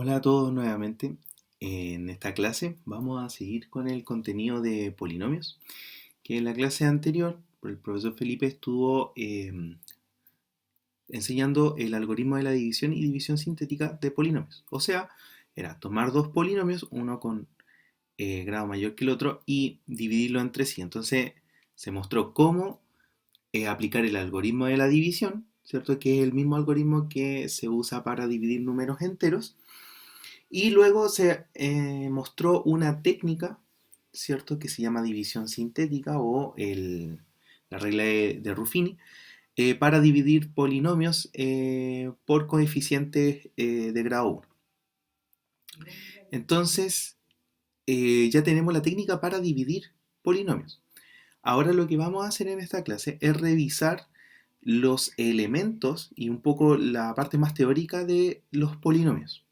Hola a todos nuevamente. En esta clase vamos a seguir con el contenido de polinomios, que en la clase anterior el profesor Felipe estuvo enseñando el algoritmo de la división y división sintética de polinomios. O sea, era tomar dos polinomios, uno con grado mayor que el otro, y dividirlo entre sí. Entonces se mostró cómo aplicar el algoritmo de la división, ¿cierto? Que es el mismo algoritmo que se usa para dividir números enteros. Y luego se mostró una técnica, ¿cierto? Que se llama división sintética o la regla de Ruffini, para dividir polinomios por coeficientes de grado 1. Entonces, ya tenemos la técnica para dividir polinomios. Ahora lo que vamos a hacer en esta clase es revisar los elementos y un poco la parte más teórica de los polinomios.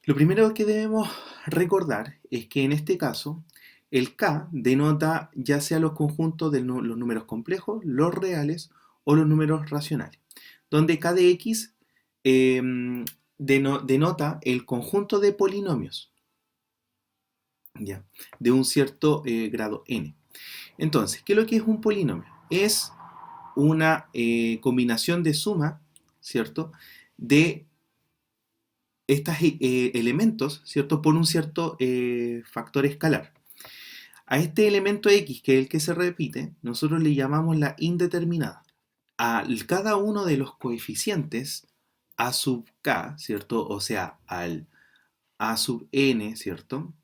Lo primero que debemos recordar es que en este caso el K denota ya sea los conjuntos de los números complejos, los reales o los números racionales, donde K de X denota el conjunto de polinomios, ¿ya? De un cierto grado n. Entonces, ¿qué es lo que es un polinomio? Es una combinación de suma, ¿cierto? De estos elementos, ¿cierto? Por un cierto factor escalar. A este elemento X, que es el que se repite, nosotros le llamamos la indeterminada. A cada uno de los coeficientes A sub K, ¿cierto? O sea, al A sub N, ¿cierto?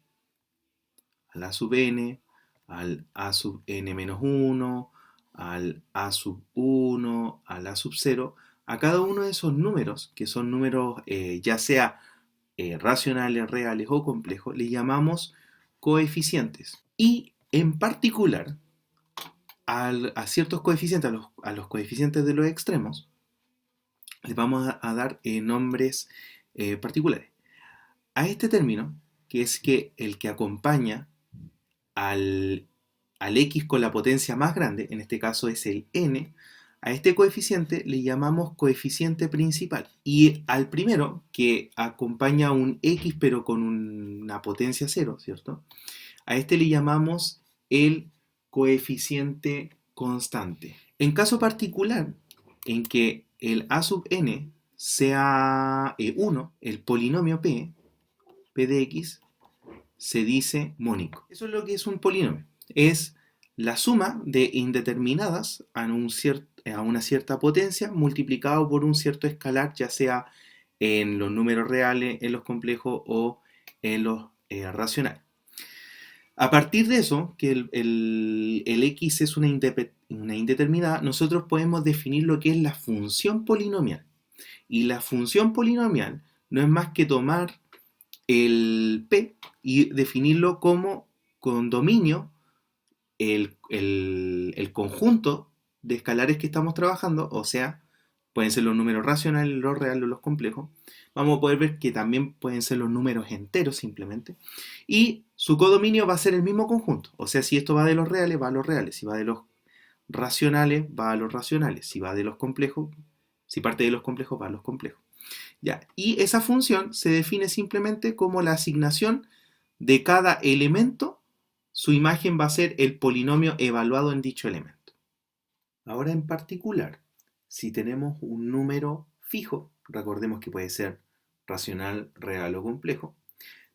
Al A sub N, al A sub N menos 1, al A sub 1, al A sub 0, a cada uno de esos números, que son números ya sea racionales, reales o complejos, le llamamos coeficientes. Y en particular, a ciertos coeficientes, a los coeficientes de los extremos, les vamos a dar nombres particulares. A este término, que es que el que acompaña al, al x con la potencia más grande, en este caso es el n, a este coeficiente le llamamos coeficiente principal. Y al primero, que acompaña a un x pero con una potencia cero, ¿cierto? A este le llamamos el coeficiente constante. En caso particular, en que el a sub n sea 1, el polinomio p de x, se dice mónico. Eso es lo que es un polinomio. Es la suma de indeterminadas a una cierta potencia multiplicado por un cierto escalar, ya sea en los números reales, en los complejos o en los racionales. A partir de eso, que el x es una indeterminada, nosotros podemos definir lo que es la función polinomial. Y la función polinomial no es más que tomar el p y definirlo como con dominio el conjunto de escalares que estamos trabajando, o sea, pueden ser los números racionales, los reales o los complejos. Vamos a poder ver que también pueden ser los números enteros simplemente. Y su codominio va a ser el mismo conjunto. O sea, si esto va de los reales, va a los reales. Si va de los racionales, va a los racionales. Si va de los complejos, si parte de los complejos, va a los complejos. Ya. Y esa función se define simplemente como la asignación de cada elemento. Su imagen va a ser el polinomio evaluado en dicho elemento. Ahora en particular, si tenemos un número fijo, recordemos que puede ser racional, real o complejo,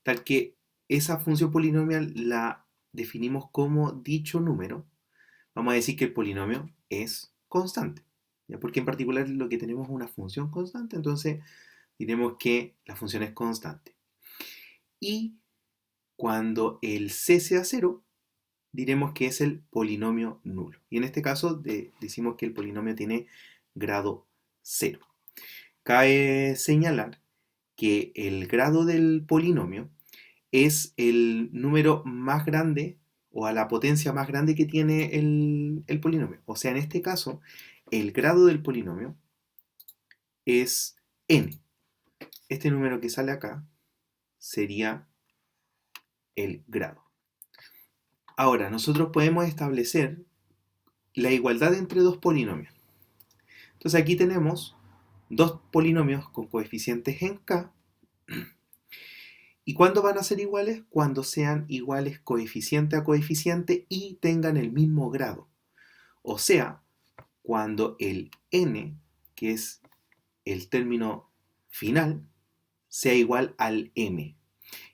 tal que esa función polinomial la definimos como dicho número, vamos a decir que el polinomio es constante, ¿ya? Porque en particular lo que tenemos es una función constante, entonces diremos que la función es constante. Y cuando el c sea 0, diremos que es el polinomio nulo. Y en este caso decimos que el polinomio tiene grado 0. Cabe señalar que el grado del polinomio es el número más grande o a la potencia más grande que tiene el polinomio. O sea, en este caso, el grado del polinomio es n. Este número que sale acá sería el grado. Ahora, nosotros podemos establecer la igualdad entre dos polinomios. Entonces aquí tenemos dos polinomios con coeficientes en k ¿Y cuándo van a ser iguales? Cuando sean iguales coeficiente a coeficiente y tengan el mismo grado. O sea, cuando el n, que es el término final, sea igual al m.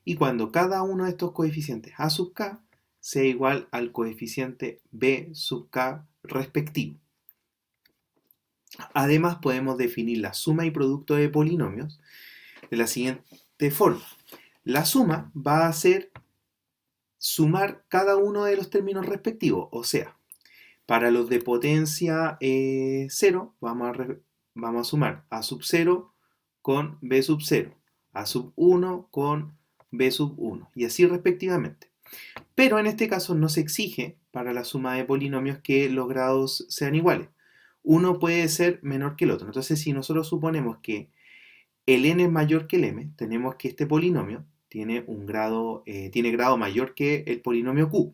Y cuando cada uno de estos coeficientes a sub k sea igual al coeficiente b sub k respectivo. Además, podemos definir la suma y producto de polinomios de la siguiente forma. La suma va a ser sumar cada uno de los términos respectivos. O sea, para los de potencia 0, vamos a sumar a sub 0 con b sub 0, a sub 1 con b sub 1, y así respectivamente. Pero en este caso no se exige para la suma de polinomios que los grados sean iguales. Uno puede ser menor que el otro. Entonces, si nosotros suponemos que el n es mayor que el m, tenemos que este polinomio tiene grado mayor que el polinomio q.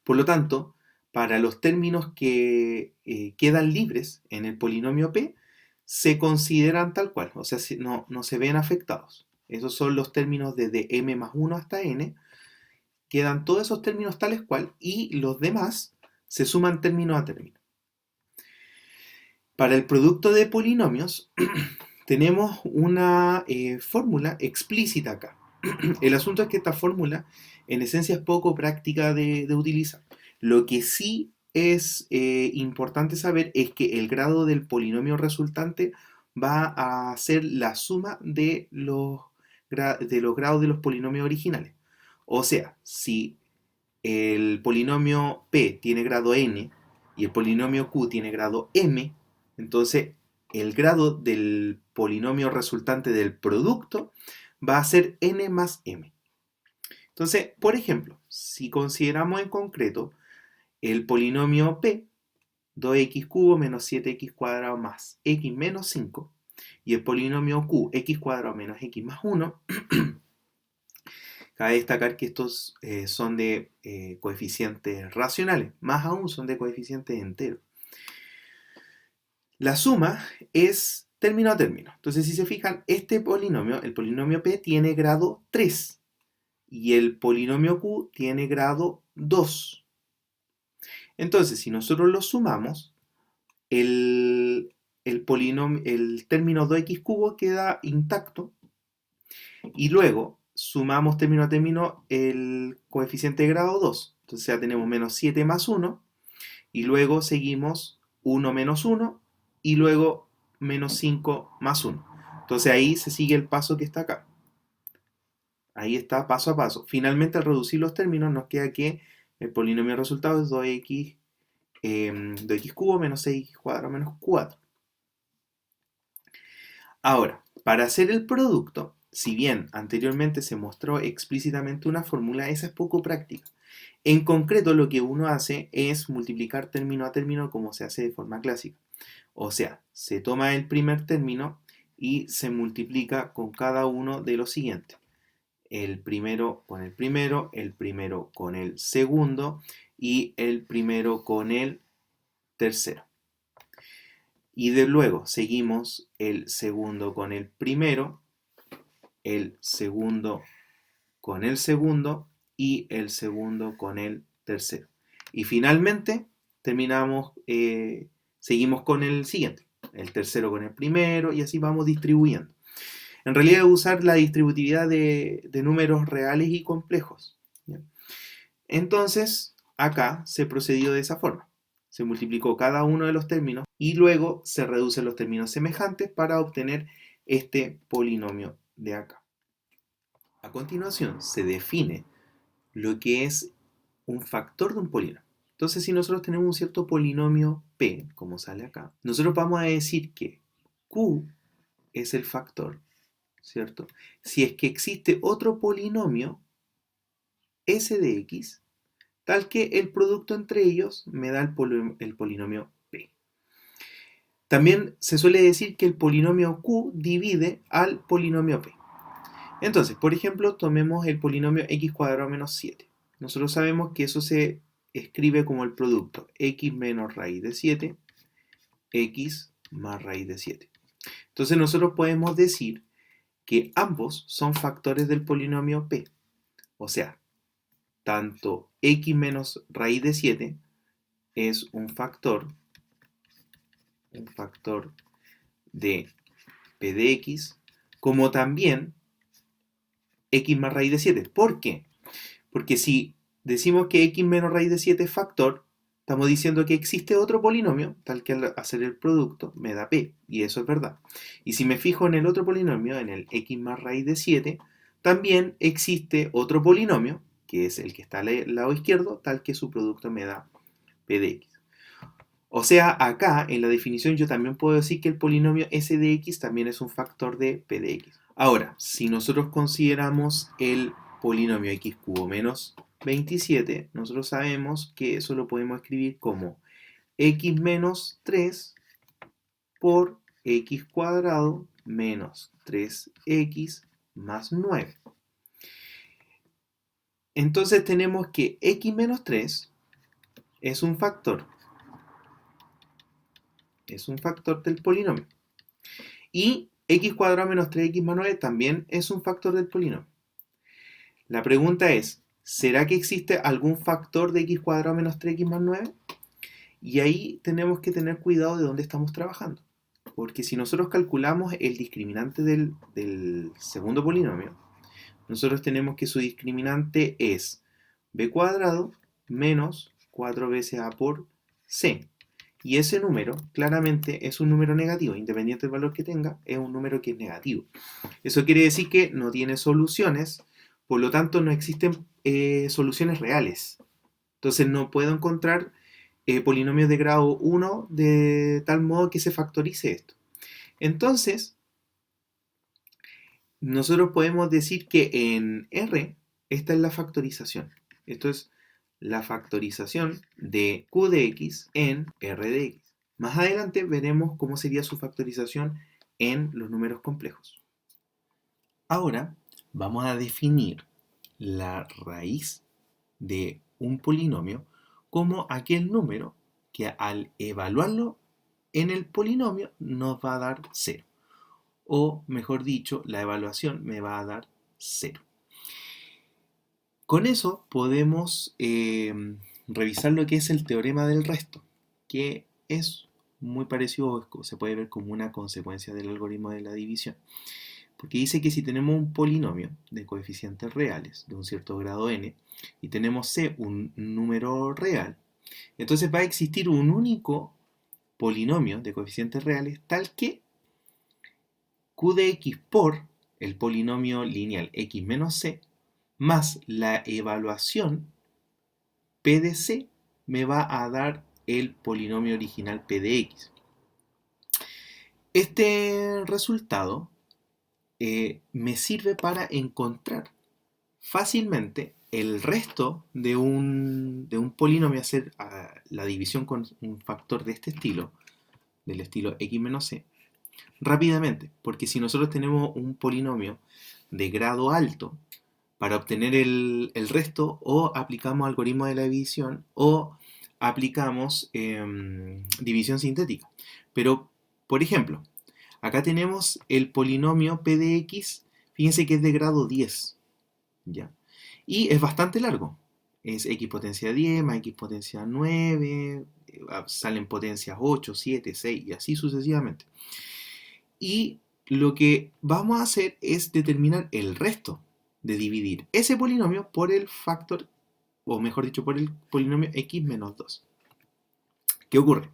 Por lo tanto, para los términos que quedan libres en el polinomio p, se consideran tal cual, o sea, no se ven afectados. Esos son los términos desde m más 1 hasta n. Quedan todos esos términos tales cual y los demás se suman término a término. Para el producto de polinomios tenemos una fórmula explícita acá. El asunto es que esta fórmula en esencia es poco práctica de utilizar. Lo que sí es importante saber es que el grado del polinomio resultante va a ser la suma de los grados de los polinomios originales. O sea, si el polinomio p tiene grado n y el polinomio q tiene grado m, entonces el grado del polinomio resultante del producto va a ser n más m. Entonces, por ejemplo, si consideramos en concreto el polinomio p, 2x cubo menos 7x cuadrado más x menos 5, y el polinomio q, x cuadrado menos x más 1, cabe destacar que estos son de coeficientes racionales, más aún son de coeficientes enteros. La suma es término a término. Entonces, si se fijan, este polinomio, el polinomio p, tiene grado 3 y el polinomio q tiene grado 2. Entonces, si nosotros los sumamos, el término 2x cubo queda intacto y luego sumamos término a término el coeficiente de grado 2. Entonces ya tenemos menos 7 más 1 y luego seguimos 1 menos 1 y luego menos 5 más 1. Entonces ahí se sigue el paso que está acá. Ahí está paso a paso. Finalmente, al reducir los términos, nos queda que el polinomio resultado es 2x cubo menos 6x cuadrado menos 4. Ahora, para hacer el producto, si bien anteriormente se mostró explícitamente una fórmula, esa es poco práctica. En concreto, lo que uno hace es multiplicar término a término como se hace de forma clásica. O sea, se toma el primer término y se multiplica con cada uno de los siguientes. El primero con el primero con el segundo y el primero con el tercero. Y de luego seguimos el segundo con el primero, el segundo con el segundo y el segundo con el tercero. Y finalmente seguimos con el siguiente, el tercero con el primero y así vamos distribuyendo. En realidad usar la distributividad de números reales y complejos. ¿Ya? Entonces, acá se procedió de esa forma. Se multiplicó cada uno de los términos y luego se reducen los términos semejantes para obtener este polinomio de acá. A continuación, se define lo que es un factor de un polinomio. Entonces, si nosotros tenemos un cierto polinomio p, como sale acá, nosotros vamos a decir que q es el factor, ¿cierto? Si es que existe otro polinomio s de x, tal que el producto entre ellos me da el polinomio p. También se suele decir que el polinomio q divide al polinomio p. Entonces, por ejemplo, tomemos el polinomio x cuadrado menos 7. Nosotros sabemos que eso se escribe como el producto x menos raíz de 7, x más raíz de 7. Entonces nosotros podemos decir que ambos son factores del polinomio p. O sea, tanto x menos raíz de 7 es un factor de p de x, como también x más raíz de 7. ¿Por qué? Porque si decimos que x menos raíz de 7 es factor, estamos diciendo que existe otro polinomio, tal que al hacer el producto me da p, y eso es verdad. Y si me fijo en el otro polinomio, en el x más raíz de 7, también existe otro polinomio, que es el que está al lado izquierdo, tal que su producto me da p de x. O sea, acá en la definición yo también puedo decir que el polinomio s de x también es un factor de p de x. Ahora, si nosotros consideramos el polinomio x cubo menos 27, nosotros sabemos que eso lo podemos escribir como x menos 3 por x cuadrado menos 3x más 9. Entonces tenemos que x menos 3 es un factor del polinomio. Y x cuadrado menos 3x más 9 también es un factor del polinomio. La pregunta es, ¿será que existe algún factor de x cuadrado menos 3x más 9? Y ahí tenemos que tener cuidado de dónde estamos trabajando. Porque si nosotros calculamos el discriminante del segundo polinomio, nosotros tenemos que su discriminante es b cuadrado menos 4 veces a por c. Y ese número claramente es un número negativo, independiente del valor que tenga, es un número que es negativo. Eso quiere decir que no tiene soluciones, por lo tanto no existen soluciones reales. Entonces no puedo encontrar polinomios de grado 1 de tal modo que se factorice esto. Entonces, nosotros podemos decir que en R, esta es la factorización. Esto es la factorización de Q de X en R de X. Más adelante veremos cómo sería su factorización en los números complejos. Ahora vamos a definir la raíz de un polinomio como aquel número que al evaluarlo en el polinomio nos va a dar 0. O mejor dicho, la evaluación me va a dar 0. Con eso podemos revisar lo que es el teorema del resto, que es muy parecido, se puede ver como una consecuencia del algoritmo de la división. Porque dice que si tenemos un polinomio de coeficientes reales de un cierto grado n y tenemos c un número real, entonces va a existir un único polinomio de coeficientes reales tal que q de x por el polinomio lineal x menos c más la evaluación p de c me va a dar el polinomio original p de x. Este resultado me sirve para encontrar fácilmente el resto de un polinomio, hacer la división con un factor de este estilo, del estilo x menos c, rápidamente, porque si nosotros tenemos un polinomio de grado alto, para obtener el resto o aplicamos algoritmo de la división o aplicamos división sintética. Pero, por ejemplo, acá tenemos el polinomio p de x, fíjense que es de grado 10, ¿ya? Y es bastante largo. Es x potencia 10 más x potencia 9, salen potencias 8, 7, 6 y así sucesivamente. Y lo que vamos a hacer es determinar el resto de dividir ese polinomio por el factor, o mejor dicho, por el polinomio x menos 2. ¿Qué ocurre?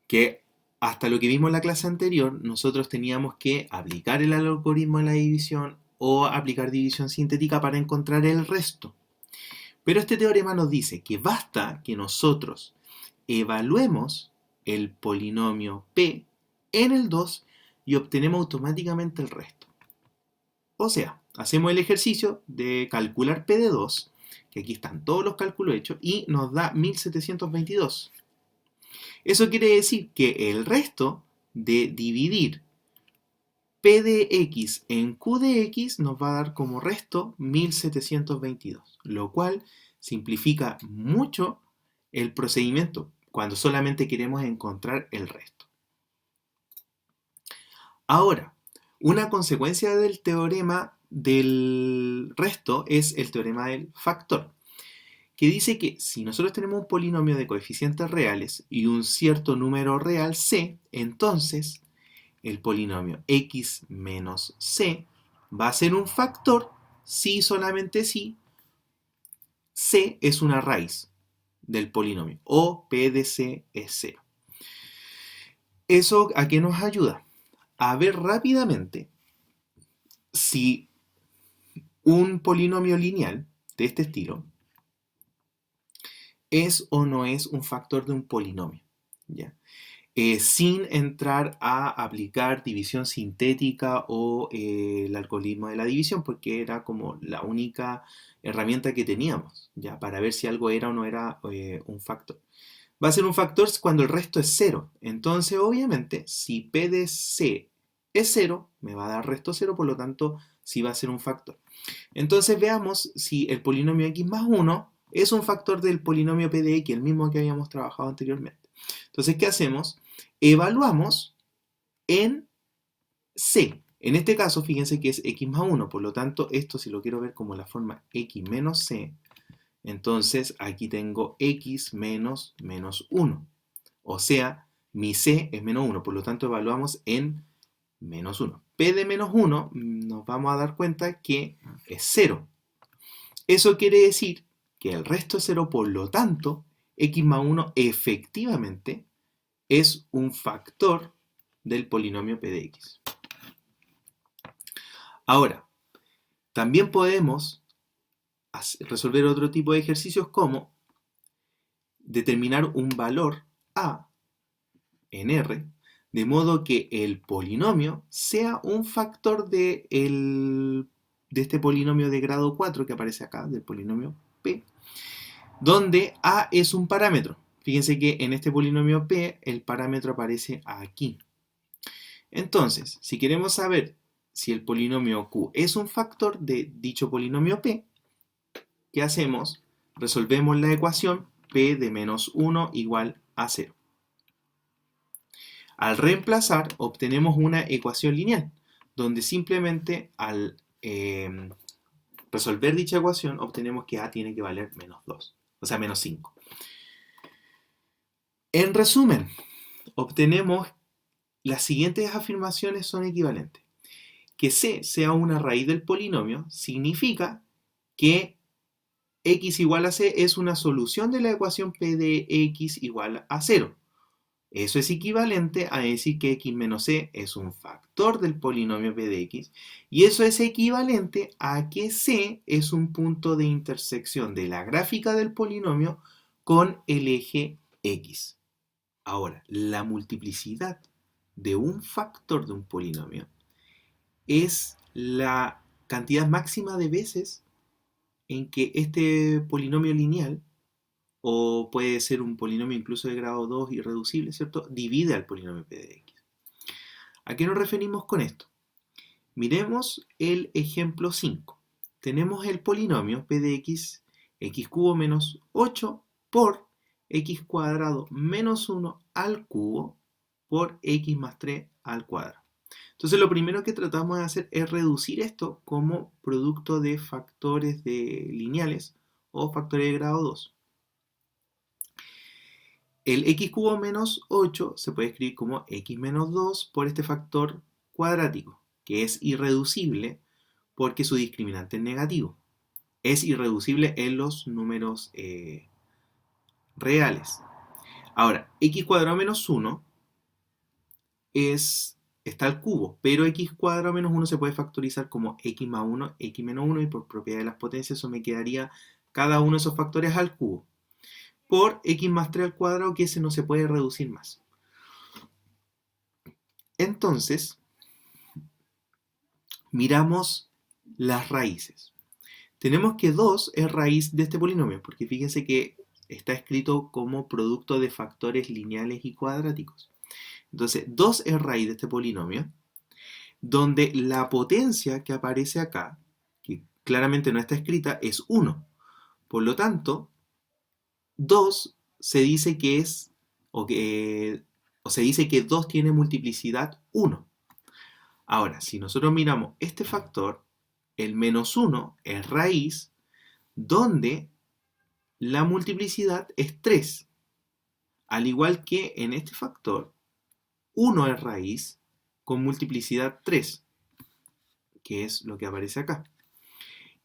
Que hasta lo que vimos en la clase anterior, nosotros teníamos que aplicar el algoritmo de la división o aplicar división sintética para encontrar el resto. Pero este teorema nos dice que basta que nosotros evaluemos el polinomio p en el 2 y obtenemos automáticamente el resto. O sea, hacemos el ejercicio de calcular p de 2, que aquí están todos los cálculos hechos, y nos da 1722. Eso quiere decir que el resto de dividir p de x en q de x nos va a dar como resto 1722, lo cual simplifica mucho el procedimiento cuando solamente queremos encontrar el resto. Ahora, Una consecuencia del teorema del resto es el teorema del factor, que dice que si nosotros tenemos un polinomio de coeficientes reales y un cierto número real c, entonces el polinomio x menos c va a ser un factor si solamente si c es una raíz del polinomio o p de c es 0. ¿Eso a qué nos ayuda? A ver rápidamente si un polinomio lineal de este estilo es o no es un factor de un polinomio, ¿ya? Sin entrar a aplicar división sintética o el algoritmo de la división, porque era como la única herramienta que teníamos, ¿ya? Para ver si algo era o no era un factor. Va a ser un factor cuando el resto es 0. Entonces, obviamente, si P de C es 0, me va a dar resto 0, por lo tanto, sí va a ser un factor. Entonces, veamos si el polinomio x más 1 es un factor del polinomio P de x, el mismo que habíamos trabajado anteriormente. Entonces, ¿qué hacemos? Evaluamos en C. En este caso, fíjense que es x más 1, por lo tanto, esto si lo quiero ver como la forma x menos c, entonces aquí tengo x menos 1. O sea, mi c es menos 1, por lo tanto evaluamos en menos 1. P de menos 1 nos vamos a dar cuenta que es 0. Eso quiere decir que el resto es 0, por lo tanto, x más 1 efectivamente es un factor del polinomio p de x. Ahora, también podemos resolver otro tipo de ejercicios como determinar un valor a en R, de modo que el polinomio sea un factor de este polinomio de grado 4 que aparece acá, del polinomio P, donde A es un parámetro. Fíjense que en este polinomio P el parámetro aparece aquí. Entonces, si queremos saber si el polinomio Q es un factor de dicho polinomio P, ¿qué hacemos? Resolvemos la ecuación P de menos 1 igual a 0. Al reemplazar, obtenemos una ecuación lineal, donde simplemente al resolver dicha ecuación, obtenemos que A tiene que valer menos 2, o sea, menos 5. En resumen, obtenemos las siguientes afirmaciones son equivalentes. Que C sea una raíz del polinomio significa que x igual a c es una solución de la ecuación p de x igual a 0. Eso es equivalente a decir que x menos c es un factor del polinomio p de x, y eso es equivalente a que c es un punto de intersección de la gráfica del polinomio con el eje x. Ahora, la multiplicidad de un factor de un polinomio es la cantidad máxima de veces en que este polinomio lineal, o puede ser un polinomio incluso de grado 2 irreducible, ¿cierto?, divide al polinomio p de x. ¿A qué nos referimos con esto? Miremos el ejemplo 5. Tenemos el polinomio p de x, x cubo menos 8 por x cuadrado menos 1 al cubo por x más 3 al cuadrado. Entonces lo primero que tratamos de hacer es reducir esto como producto de factores lineales o factores de grado 2. El x cubo menos 8 se puede escribir como x menos 2 por este factor cuadrático, que es irreducible porque su discriminante es negativo. Es irreducible en los números reales. Ahora, x cuadrado menos 1 está al cubo, pero x cuadrado menos 1 se puede factorizar como x más 1, x menos 1, y por propiedad de las potencias eso me quedaría cada uno de esos factores al cubo, por x más 3 al cuadrado, que ese no se puede reducir más. Entonces, miramos las raíces. Tenemos que 2 es raíz de este polinomio, porque fíjense que está escrito como producto de factores lineales y cuadráticos. Entonces, 2 es raíz de este polinomio, donde la potencia que aparece acá, que claramente no está escrita, es 1. Por lo tanto, 2 se dice que se dice que 2 tiene multiplicidad 1. Ahora, si nosotros miramos este factor, el menos 1 es raíz, donde la multiplicidad es 3. Al igual que en este factor, 1 es raíz con multiplicidad 3, que es lo que aparece acá.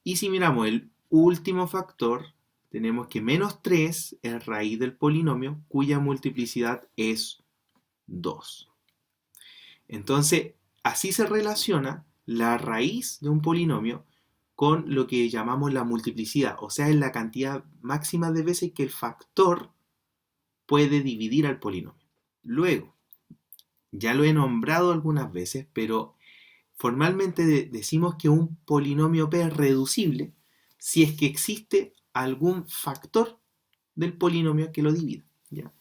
Y si miramos el último factor, tenemos que menos 3 es raíz del polinomio, cuya multiplicidad es 2. Entonces, así se relaciona la raíz de un polinomio con lo que llamamos la multiplicidad, o sea, es la cantidad máxima de veces que el factor puede dividir al polinomio. Luego, ya lo he nombrado algunas veces, pero formalmente decimos que un polinomio P es reducible si es que existe algún factor del polinomio que lo divida, ¿ya?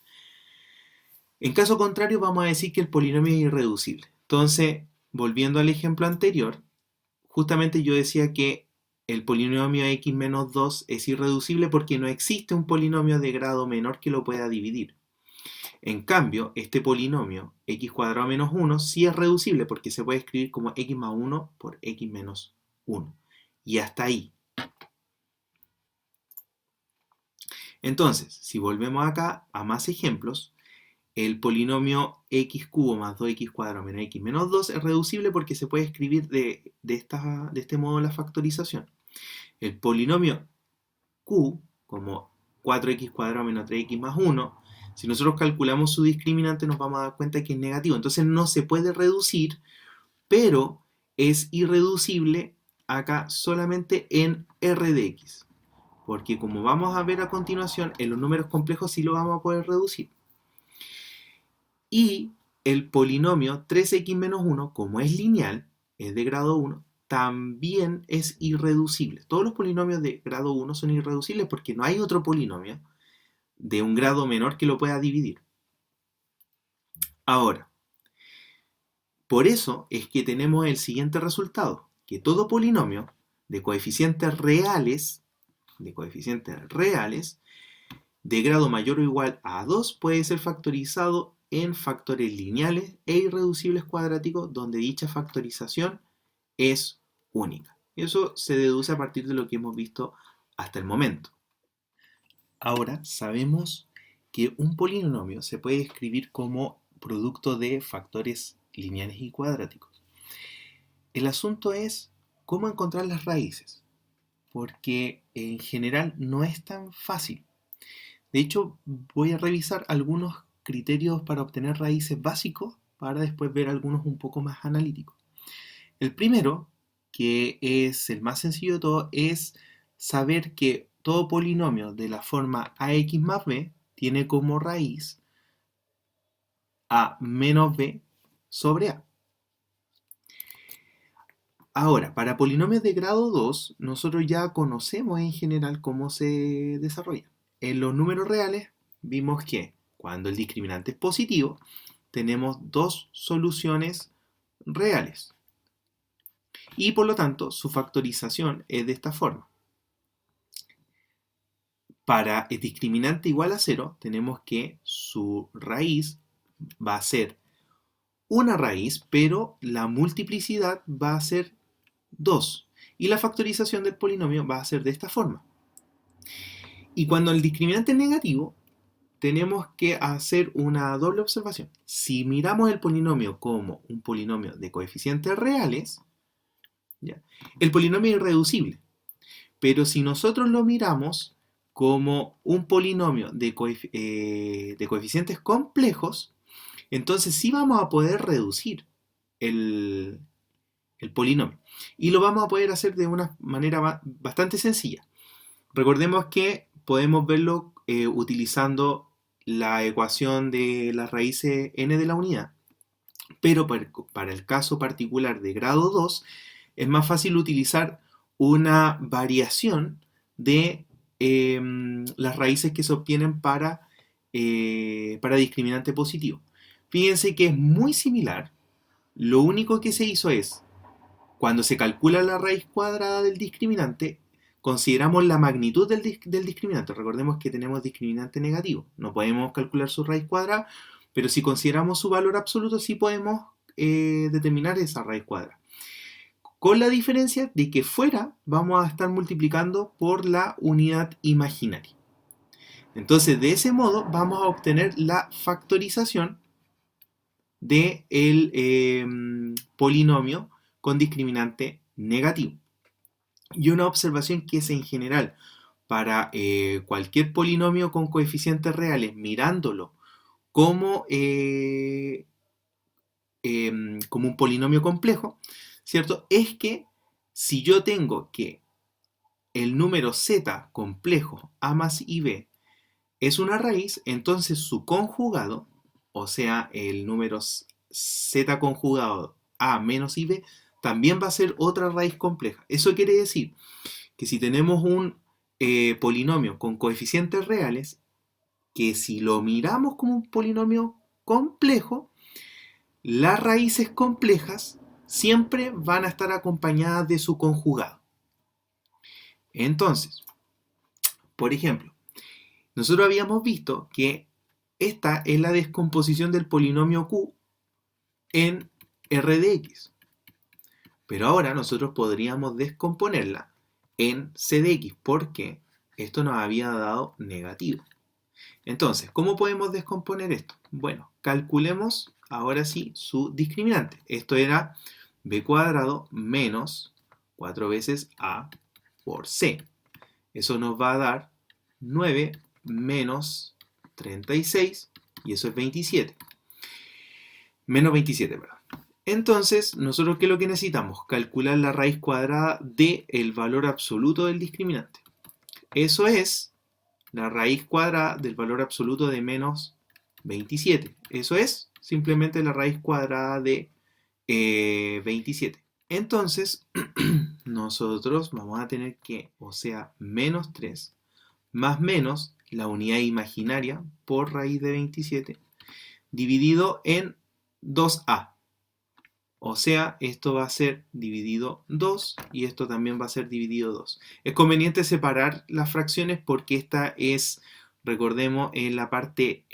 En caso contrario, vamos a decir que el polinomio es irreducible. Entonces, volviendo al ejemplo anterior, justamente yo decía que el polinomio x menos 2 es irreducible porque no existe un polinomio de grado menor que lo pueda dividir. En cambio, este polinomio x cuadrado menos 1 sí es reducible porque se puede escribir como x más 1 por x menos 1. Y hasta ahí. Entonces, si volvemos acá a más ejemplos, el polinomio x cubo más 2x cuadrado menos x menos 2 es reducible porque se puede escribir de este modo la factorización. El polinomio q, como 4x cuadrado menos 3x más 1, si nosotros calculamos su discriminante nos vamos a dar cuenta que es negativo. Entonces no se puede reducir, pero es irreducible acá solamente en R de x. Porque como vamos a ver a continuación, en los números complejos sí lo vamos a poder reducir. Y el polinomio 3x menos 1, como es lineal, es de grado 1, también es irreducible. Todos los polinomios de grado 1 son irreducibles porque no hay otro polinomio de un grado menor que lo pueda dividir. Ahora, por eso es que tenemos el siguiente resultado, que todo polinomio de coeficientes reales, de grado mayor o igual a 2 puede ser factorizado en factores lineales e irreducibles cuadráticos donde dicha factorización es única. Eso se deduce a partir de lo que hemos visto hasta el momento. Ahora sabemos que un polinomio se puede escribir como producto de factores lineales y cuadráticos. El asunto es cómo encontrar las raíces, porque en general no es tan fácil. De hecho, voy a revisar algunos criterios para obtener raíces básicos para después ver algunos un poco más analíticos. El primero, que es el más sencillo de todo, es saber que todo polinomio de la forma ax más b tiene como raíz a menos b sobre a. Ahora, para polinomios de grado 2, nosotros ya conocemos en general cómo se desarrolla. En los números reales vimos que cuando el discriminante es positivo, tenemos dos soluciones reales. Y por lo tanto, su factorización es de esta forma. Para el discriminante igual a 0, tenemos que su raíz va a ser una raíz, pero la multiplicidad va a ser 2. Y la factorización del polinomio va a ser de esta forma. Y cuando el discriminante es negativo, tenemos que hacer una doble observación. Si miramos el polinomio como un polinomio de coeficientes reales, ¿ya?, el polinomio es irreducible. Pero si nosotros lo miramos como un polinomio de coeficientes complejos, entonces sí vamos a poder reducir el polinomio. Y lo vamos a poder hacer de una manera bastante sencilla. Recordemos que podemos verlo utilizando la ecuación de las raíces n de la unidad. Pero para el caso particular de grado 2, es más fácil utilizar una variación de las raíces que se obtienen para discriminante positivo. Fíjense que es muy similar. Lo único que se hizo es, cuando se calcula la raíz cuadrada del discriminante, consideramos la magnitud del discriminante. Recordemos que tenemos discriminante negativo. No podemos calcular su raíz cuadrada, pero si consideramos su valor absoluto, sí podemos determinar esa raíz cuadrada. Con la diferencia de que fuera vamos a estar multiplicando por la unidad imaginaria. Entonces, de ese modo vamos a obtener la factorización del polinomio con discriminante negativo. Y una observación que es en general para cualquier polinomio con coeficientes reales, mirándolo como un polinomio complejo, ¿cierto? Es que si yo tengo que el número z complejo a más ib es una raíz, entonces su conjugado, o sea, el número z conjugado a menos ib, también va a ser otra raíz compleja. Eso quiere decir que si tenemos un polinomio con coeficientes reales, que si lo miramos como un polinomio complejo, las raíces complejas siempre van a estar acompañadas de su conjugado. Entonces, por ejemplo, nosotros habíamos visto que esta es la descomposición del polinomio Q en R de X. Pero ahora nosotros podríamos descomponerla en C de X porque esto nos había dado negativo. Entonces, ¿cómo podemos descomponer esto? Bueno, calculemos ahora sí su discriminante. Esto era b cuadrado menos 4 veces a por c. Eso nos va a dar 9 menos 36 y eso es 27. Menos 27, perdón. Entonces, nosotros ¿qué es lo que necesitamos? Calcular la raíz cuadrada del valor absoluto del discriminante. Eso es la raíz cuadrada del valor absoluto de menos 27. Eso es simplemente la raíz cuadrada de 27. Entonces, nosotros vamos a tener que, o sea, menos 3 más menos la unidad imaginaria por raíz de 27 dividido en 2a. O sea, esto va a ser dividido 2 y esto también va a ser dividido 2. Es conveniente separar las fracciones porque esta es, recordemos, en la parte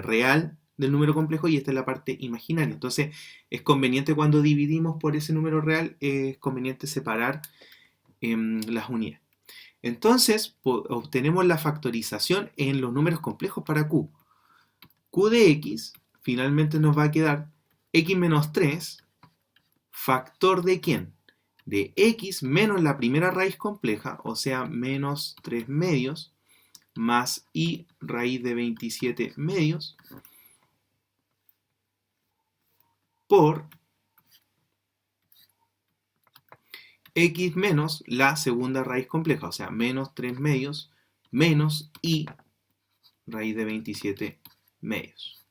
real del número complejo y esta es la parte imaginaria. Entonces, es conveniente cuando dividimos por ese número real, es conveniente separar las unidades. Entonces, obtenemos la factorización en los números complejos para Q. Q de X finalmente nos va a quedar X menos 3 factor de ¿quién? De X menos la primera raíz compleja, o sea, menos 3 medios, más Y raíz de 27 medios, por X menos la segunda raíz compleja, o sea, menos 3 medios, menos Y raíz de 27 medios.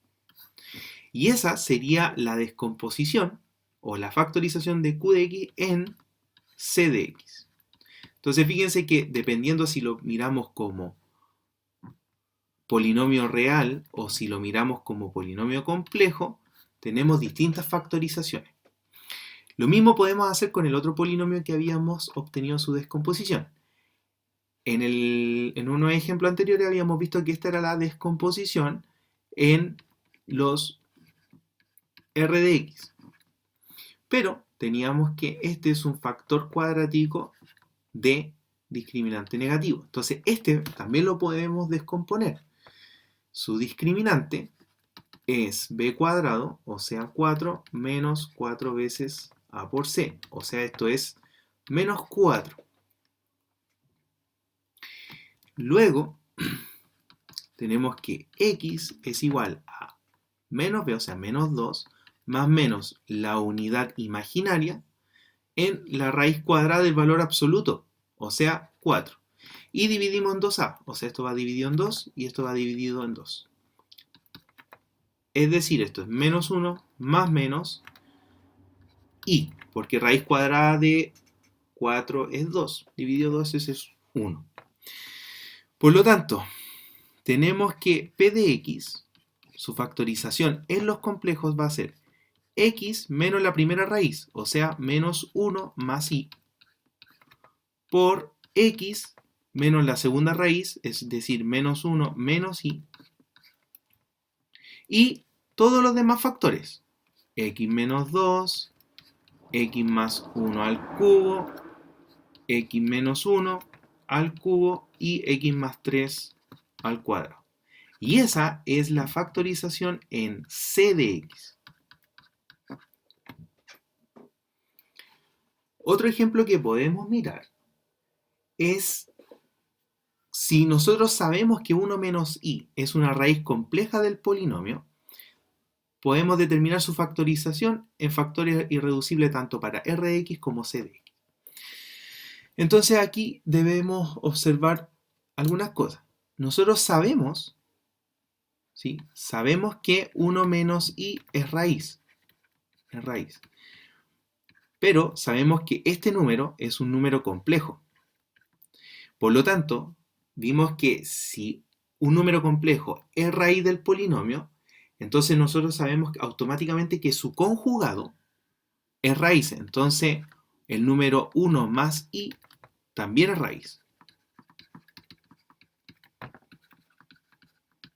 Y esa sería la descomposición o la factorización de Q de X en C de X. Entonces fíjense que dependiendo si lo miramos como polinomio real o si lo miramos como polinomio complejo, tenemos distintas factorizaciones. Lo mismo podemos hacer con el otro polinomio que habíamos obtenido su descomposición. En unos ejemplos anteriores habíamos visto que esta era la descomposición en los R de X. Pero teníamos que este es un factor cuadrático de discriminante negativo. Entonces este también lo podemos descomponer. Su discriminante es b cuadrado, o sea 4, menos 4 veces a por c. O sea, esto es menos 4. Luego tenemos que x es igual a menos b, o sea menos 2, más menos la unidad imaginaria en la raíz cuadrada del valor absoluto, o sea 4. Y dividimos en 2a, o sea esto va dividido en 2 y esto va dividido en 2. Es decir, esto es menos 1 más menos y, porque raíz cuadrada de 4 es 2, dividido 2 es 1. Por lo tanto, tenemos que p de x, su factorización en los complejos va a ser x menos la primera raíz, o sea, menos 1 más y, por x menos la segunda raíz, es decir, menos 1 menos y todos los demás factores. x menos 2, x más 1 al cubo, x menos 1 al cubo y x más 3 al cuadrado. Y esa es la factorización en c de x. Otro ejemplo que podemos mirar es si nosotros sabemos que 1 menos i es una raíz compleja del polinomio, podemos determinar su factorización en factores irreducibles tanto para r de x como c de x. Entonces aquí debemos observar algunas cosas. Nosotros sabemos, ¿sí? Sabemos que 1 menos i es raíz. Es raíz. Pero sabemos que este número es un número complejo. Por lo tanto, vimos que si un número complejo es raíz del polinomio, entonces nosotros sabemos automáticamente que su conjugado es raíz. Entonces, el número 1 más i también es raíz.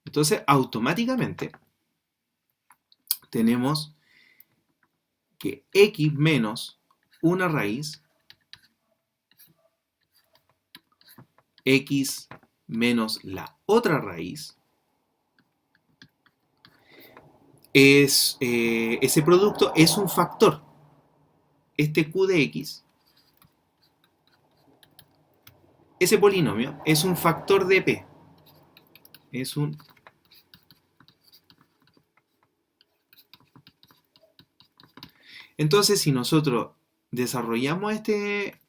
Entonces, automáticamente tenemos que x menos una raíz, x menos la otra raíz, ese producto es un factor. Este q de x, ese polinomio, es un factor de p. Es un Entonces, si nosotros desarrollamos este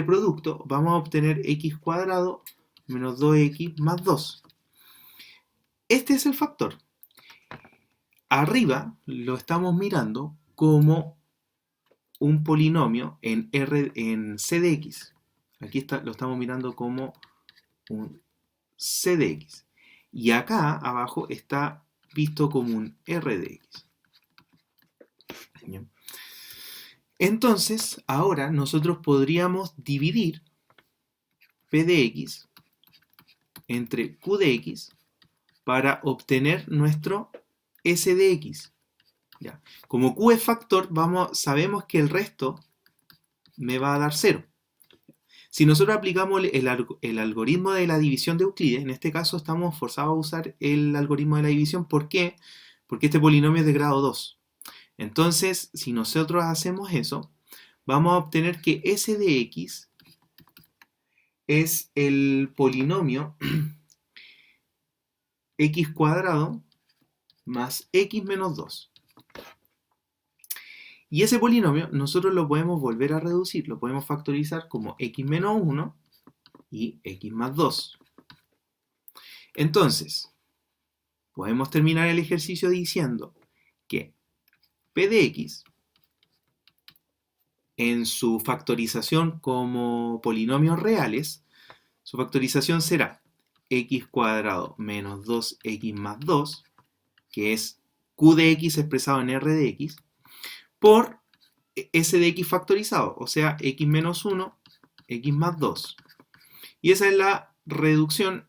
producto, vamos a obtener x cuadrado menos 2x más 2. Este es el factor. Arriba lo estamos mirando como un polinomio en c de x. Aquí lo estamos mirando como un c de x. Y acá abajo está visto como un r de x. Entonces, ahora nosotros podríamos dividir p de x entre q de x para obtener nuestro s de x. ¿Ya? Como q es factor, sabemos que el resto me va a dar 0. Si nosotros aplicamos el algoritmo de la división de Euclides, en este caso estamos forzados a usar el algoritmo de la división. ¿Por qué? Porque este polinomio es de grado 2. Entonces, si nosotros hacemos eso, vamos a obtener que s de x es el polinomio x cuadrado más x menos 2. Y ese polinomio nosotros lo podemos volver a reducir, lo podemos factorizar como x menos 1 y x más 2. Entonces, podemos terminar el ejercicio diciendo que p de x en su factorización como polinomios reales, su factorización será x cuadrado menos 2x más 2, que es q de x expresado en r de x, por s de x factorizado, o sea, x menos 1, x más 2. Y esa es la reducción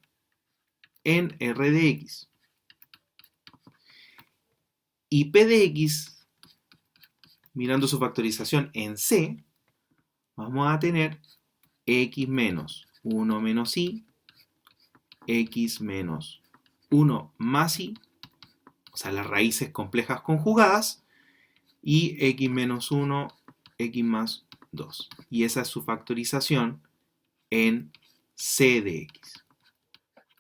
en r de x. Y p de x, mirando su factorización en c, vamos a tener x menos 1 menos i, x menos 1 más i, o sea, las raíces complejas conjugadas, y x menos 1, x más 2. Y esa es su factorización en c de x.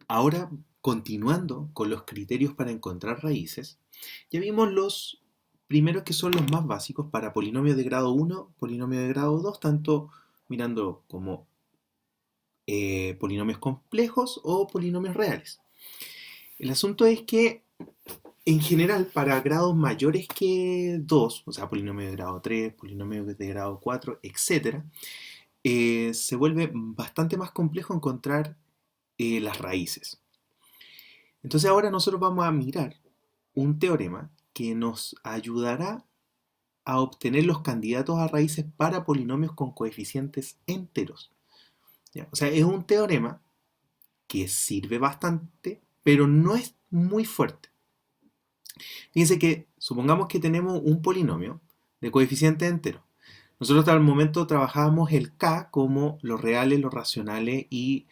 Ahora, continuando con los criterios para encontrar raíces, ya vimos los primeros que son los más básicos para polinomios de grado 1, polinomios de grado 2, tanto mirando como polinomios complejos o polinomios reales. El asunto es que, en general, para grados mayores que 2, o sea, polinomios de grado 3, polinomios de grado 4, etc., se vuelve bastante más complejo encontrar las raíces. Entonces ahora nosotros vamos a mirar un teorema que nos ayudará a obtener los candidatos a raíces para polinomios con coeficientes enteros. ¿Ya? O sea, es un teorema que sirve bastante, pero no es muy fuerte. Fíjense que supongamos que tenemos un polinomio de coeficientes enteros. Nosotros hasta el momento trabajábamos el k como los reales, los racionales y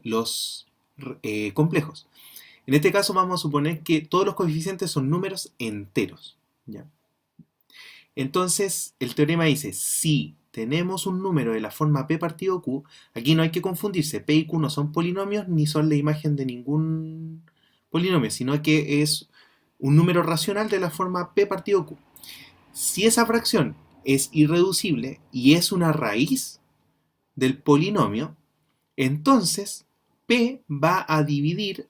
los complejos. En este caso vamos a suponer que todos los coeficientes son números enteros. ¿Ya? Entonces el teorema dice, si tenemos un número de la forma p partido q, aquí no hay que confundirse, p y q no son polinomios ni son la imagen de ningún polinomio, sino que es un número racional de la forma p partido q. Si esa fracción es irreducible y es una raíz del polinomio, entonces p va a dividir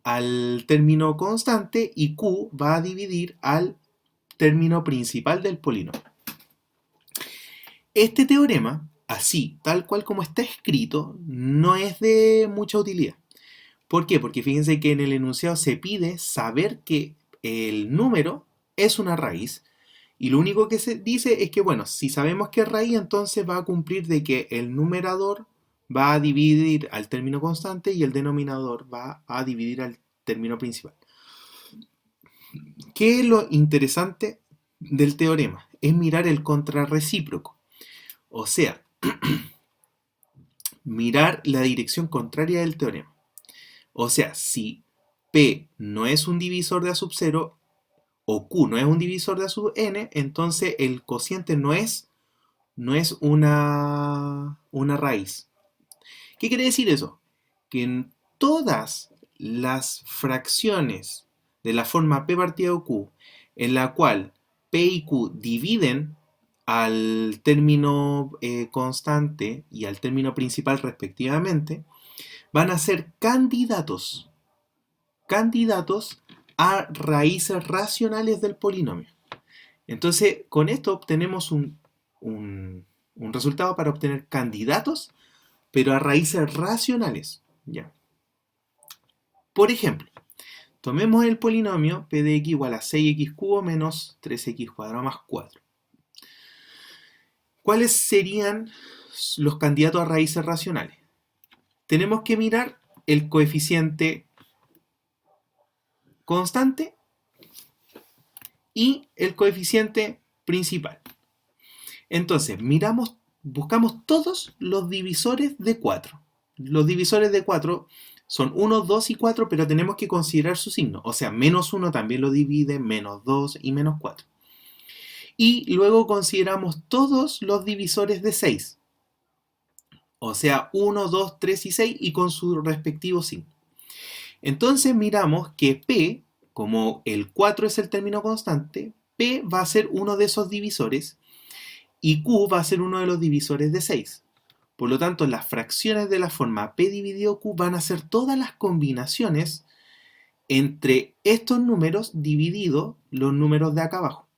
al término constante y q va a dividir al término principal del polinomio. Este teorema, así, tal cual como está escrito, no es de mucha utilidad. ¿Por qué? Porque fíjense que en el enunciado se pide saber que el número es una raíz y lo único que se dice es que, bueno, si sabemos que es raíz, entonces va a cumplir de que el numerador va a dividir al término constante y el denominador va a dividir al término principal. ¿Qué es lo interesante del teorema? Es mirar el contrarrecíproco. O sea, mirar la dirección contraria del teorema. O sea, si P no es un divisor de A sub 0 o Q no es un divisor de A sub n, entonces el cociente no es una raíz. ¿Qué quiere decir eso? Que en todas las fracciones de la forma P partido Q, en la cual P y Q dividen al término constante y al término principal respectivamente, van a ser candidatos a raíces racionales del polinomio. Entonces, con esto obtenemos un resultado para obtener candidatos, pero a raíces racionales. ¿Ya? Por ejemplo, tomemos el polinomio p de x igual a 6x cubo menos 3x cuadrado más 4. ¿Cuáles serían los candidatos a raíces racionales? Tenemos que mirar el coeficiente constante y el coeficiente principal. Entonces, buscamos todos los divisores de 4. Los divisores de 4 son 1, 2 y 4, pero tenemos que considerar su signo. O sea, menos 1 también lo divide, menos 2 y menos 4. Y luego consideramos todos los divisores de 6. O sea, 1, 2, 3 y 6 y con su respectivo signo. Entonces miramos que P, como el 4 es el término constante, P va a ser uno de esos divisores y Q va a ser uno de los divisores de 6. Por lo tanto, las fracciones de la forma P dividido Q van a ser todas las combinaciones entre estos números dividido los números de acá abajo.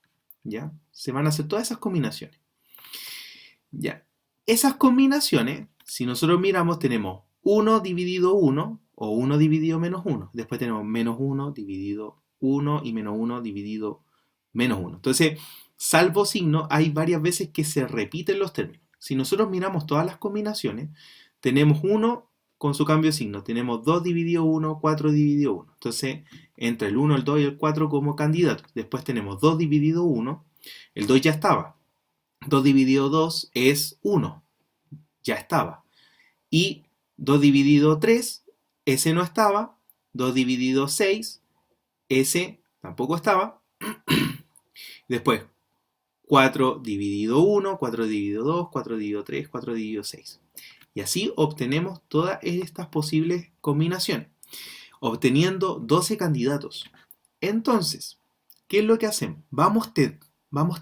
¿Ya? Se van a hacer todas esas combinaciones. ¿Ya? Esas combinaciones, si nosotros miramos, tenemos 1 dividido 1 o 1 dividido menos 1. Después tenemos menos 1 dividido 1 y menos 1 dividido menos 1. Entonces, salvo signo, hay varias veces que se repiten los términos. Si nosotros miramos todas las combinaciones, tenemos 1 con su cambio de signo. Tenemos 2 dividido 1, 4 dividido 1. Entonces, entre el 1, el 2 y el 4 como candidatos. Después tenemos 2 dividido 1. El 2 ya estaba. 2 dividido 2 es 1. Ya estaba. Y 2 dividido 3, ese no estaba. 2 dividido 6, ese tampoco estaba. Después, 4 dividido 1, 4 dividido 2, 4 dividido 3, 4 dividido 6. Y así obtenemos todas estas posibles combinaciones, obteniendo 12 candidatos. Entonces, ¿qué es lo que hacemos? Vamos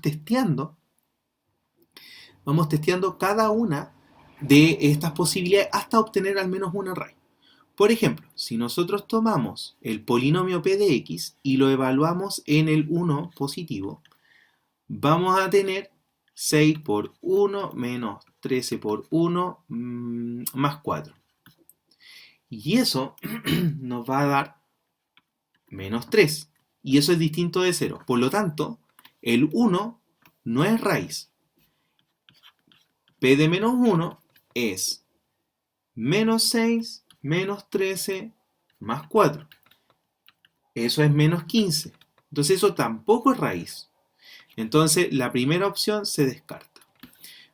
testeando cada una de estas posibilidades hasta obtener al menos una raíz. Por ejemplo, si nosotros tomamos el polinomio p de x y lo evaluamos en el 1 positivo, vamos a tener 6 por 1 menos 13 por 1 más 4. Y eso nos va a dar menos 3. Y eso es distinto de 0. Por lo tanto, el 1 no es raíz. P de menos 1 es menos 6 menos 13 más 4. Eso es menos 15. Entonces eso tampoco es raíz. Entonces la primera opción se descarta.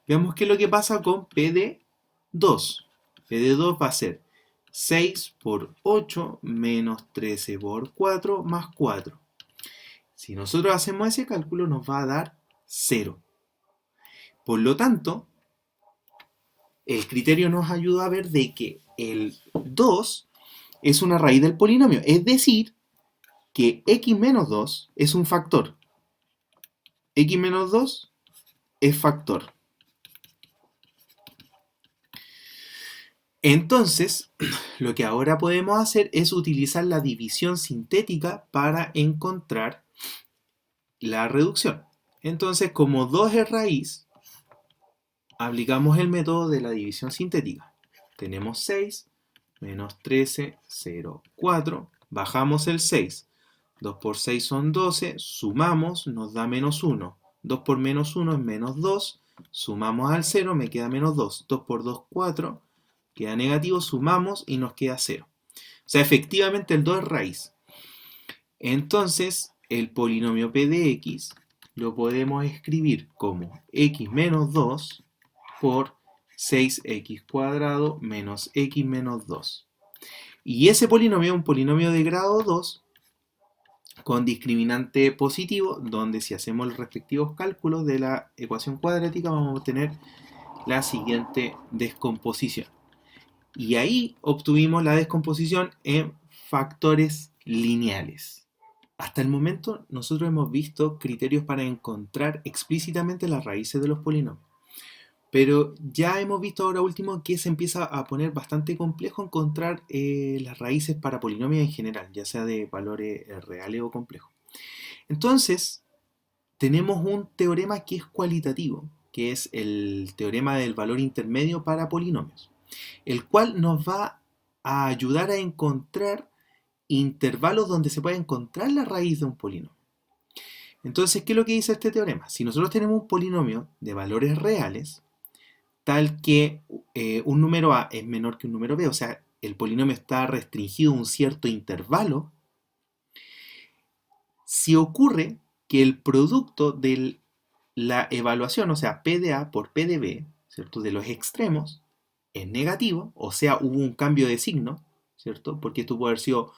Veamos qué es lo que pasa con P de 2. P de 2 va a ser 6 por 8 menos 13 por 4 más 4. Si nosotros hacemos ese cálculo nos va a dar 0. Por lo tanto, el criterio nos ayuda a ver de que el 2 es una raíz del polinomio. Es decir, que x menos 2 es un factor. X menos 2 es factor. Entonces, lo que ahora podemos hacer es utilizar la división sintética para encontrar la reducción. Entonces, como 2 es raíz, aplicamos el método de la división sintética. Tenemos 6 menos 13, 0, 4. Bajamos el 6. 2 por 6 son 12. Sumamos, nos da menos 1. 2 por menos 1 es menos 2. Sumamos al 0, me queda menos 2. 2 por 2, 4. Queda negativo, sumamos y nos queda 0. O sea, efectivamente el 2 es raíz. Entonces, el polinomio P de x lo podemos escribir como x menos 2 por 6x cuadrado menos x menos 2. Y ese polinomio es un polinomio de grado 2 con discriminante positivo, donde si hacemos los respectivos cálculos de la ecuación cuadrática vamos a obtener la siguiente descomposición. Y ahí obtuvimos la descomposición en factores lineales. Hasta el momento nosotros hemos visto criterios para encontrar explícitamente las raíces de los polinomios. Pero ya hemos visto ahora último que se empieza a poner bastante complejo encontrar las raíces para polinomios en general, ya sea de valores reales o complejos. Entonces, tenemos un teorema que es cualitativo, que es el teorema del valor intermedio para polinomios, el cual nos va a ayudar a encontrar intervalos donde se puede encontrar la raíz de un polinomio. Entonces, ¿qué es lo que dice este teorema? Si nosotros tenemos un polinomio de valores reales, tal que un número A es menor que un número B, o sea, el polinomio está restringido a un cierto intervalo, si ocurre que el producto de la evaluación, o sea, P de A por P de B, ¿cierto?, de los extremos, es negativo, o sea, hubo un cambio de signo, ¿cierto? Porque esto puede haber sido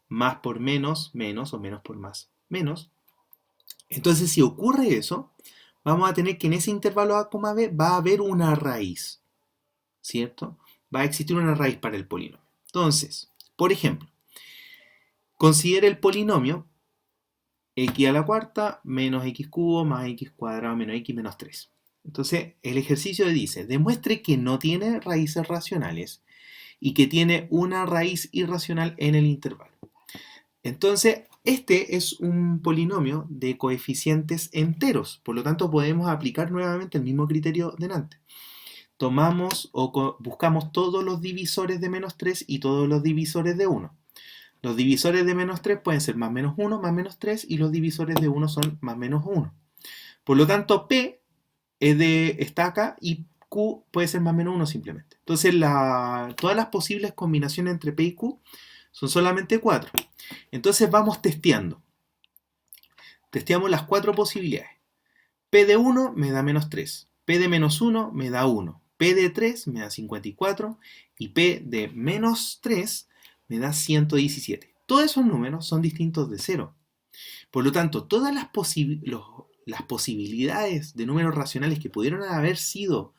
más por menos, menos, o menos por más, menos. Entonces, si ocurre eso, vamos a tener que en ese intervalo A, B va a haber una raíz, ¿cierto? Va a existir una raíz para el polinomio. Entonces, por ejemplo, considere el polinomio x a la cuarta menos x cubo más x cuadrado menos x menos 3. Entonces, el ejercicio dice, demuestre que no tiene raíces racionales y que tiene una raíz irracional en el intervalo. Entonces, este es un polinomio de coeficientes enteros, por lo tanto podemos aplicar nuevamente el mismo criterio de antes. Tomamos o buscamos todos los divisores de menos 3 y todos los divisores de 1. Los divisores de menos 3 pueden ser más menos 1, más menos 3, y los divisores de 1 son más menos 1. Por lo tanto, P está acá y Q puede ser más menos 1 simplemente. Entonces, todas las posibles combinaciones entre P y Q son solamente 4. Entonces vamos testeando. Testeamos las 4 posibilidades. P de 1 me da menos 3. P de menos 1 me da 1. P de 3 me da 54. Y P de menos 3 me da 117. Todos esos números son distintos de 0. Por lo tanto, todas las posibilidades de números racionales que pudieron haber sido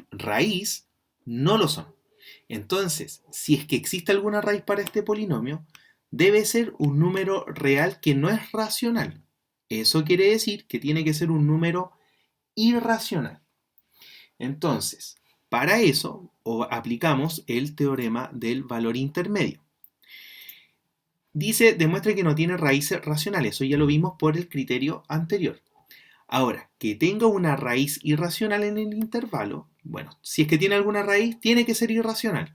raíz, no lo son. Entonces, si es que existe alguna raíz para este polinomio, debe ser un número real que no es racional. Eso quiere decir que tiene que ser un número irracional. Entonces, para eso aplicamos el teorema del valor intermedio. Dice, demuestre que no tiene raíces racionales. Eso ya lo vimos por el criterio anterior. Ahora, que tenga una raíz irracional en el intervalo, bueno, si es que tiene alguna raíz, tiene que ser irracional.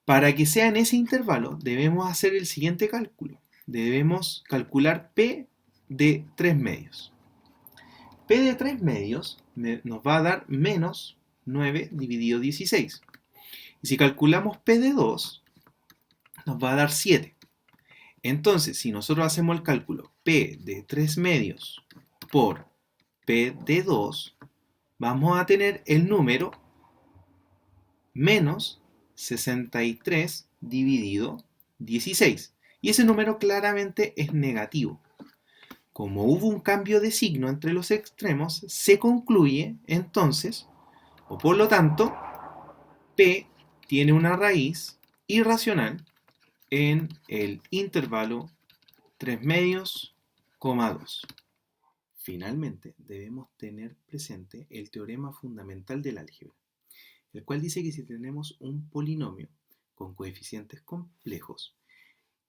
Para que sea en ese intervalo, debemos hacer el siguiente cálculo. Debemos calcular P de 3 medios. P de 3 medios nos va a dar menos 9 dividido 16. Y si calculamos P de 2, nos va a dar 7. Entonces, si nosotros hacemos el cálculo P de 3 medios por P de 2, vamos a tener el número menos 63 dividido 16. Y ese número claramente es negativo. Como hubo un cambio de signo entre los extremos, se concluye entonces, o por lo tanto, P tiene una raíz irracional en el intervalo 3 medios, 2. Finalmente, debemos tener presente el teorema fundamental del álgebra, el cual dice que si tenemos un polinomio con coeficientes complejos,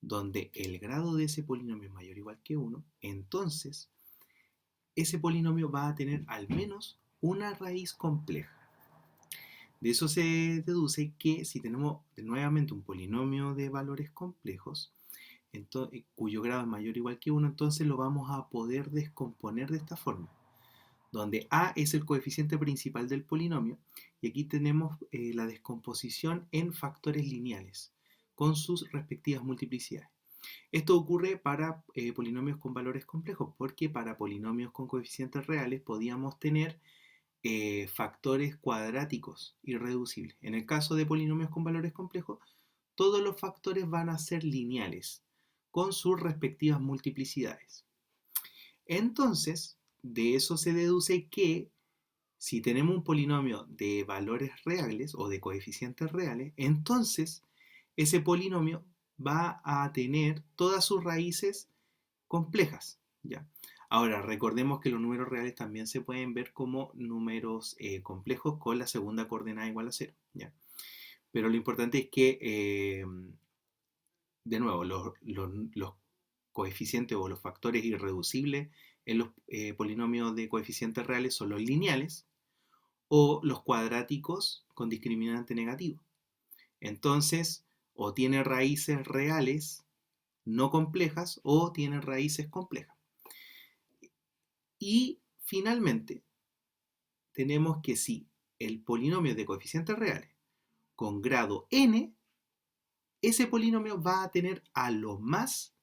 donde el grado de ese polinomio es mayor o igual que 1, entonces ese polinomio va a tener al menos una raíz compleja. De eso se deduce que si tenemos nuevamente un polinomio de valores complejos, cuyo grado es mayor o igual que 1, entonces lo vamos a poder descomponer de esta forma, donde a es el coeficiente principal del polinomio, y aquí tenemos la descomposición en factores lineales, con sus respectivas multiplicidades. Esto ocurre para polinomios con valores complejos, porque para polinomios con coeficientes reales podíamos tener factores cuadráticos irreducibles. En el caso de polinomios con valores complejos, todos los factores van a ser lineales, con sus respectivas multiplicidades. Entonces, de eso se deduce que si tenemos un polinomio de valores reales o de coeficientes reales, entonces ese polinomio va a tener todas sus raíces complejas, ¿ya? Ahora, recordemos que los números reales también se pueden ver como números complejos con la segunda coordenada igual a 0, ¿ya? Pero lo importante es que, de nuevo, los coeficientes o los factores irreducibles en los polinomios de coeficientes reales son los lineales o los cuadráticos con discriminante negativo. Entonces, o tiene raíces reales no complejas o tiene raíces complejas. Y finalmente, tenemos que si el polinomio es de coeficientes reales con grado n, ese polinomio va a tener a lo más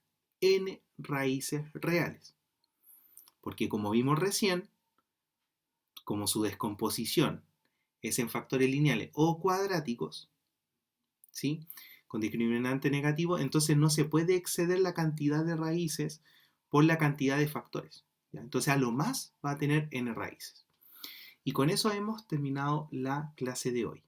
n raíces reales. Porque como vimos recién, como su descomposición es en factores lineales o cuadráticos, ¿sí?, con discriminante negativo, entonces no se puede exceder la cantidad de raíces por la cantidad de factores, ¿ya? Entonces a lo más va a tener n raíces. Y con eso hemos terminado la clase de hoy.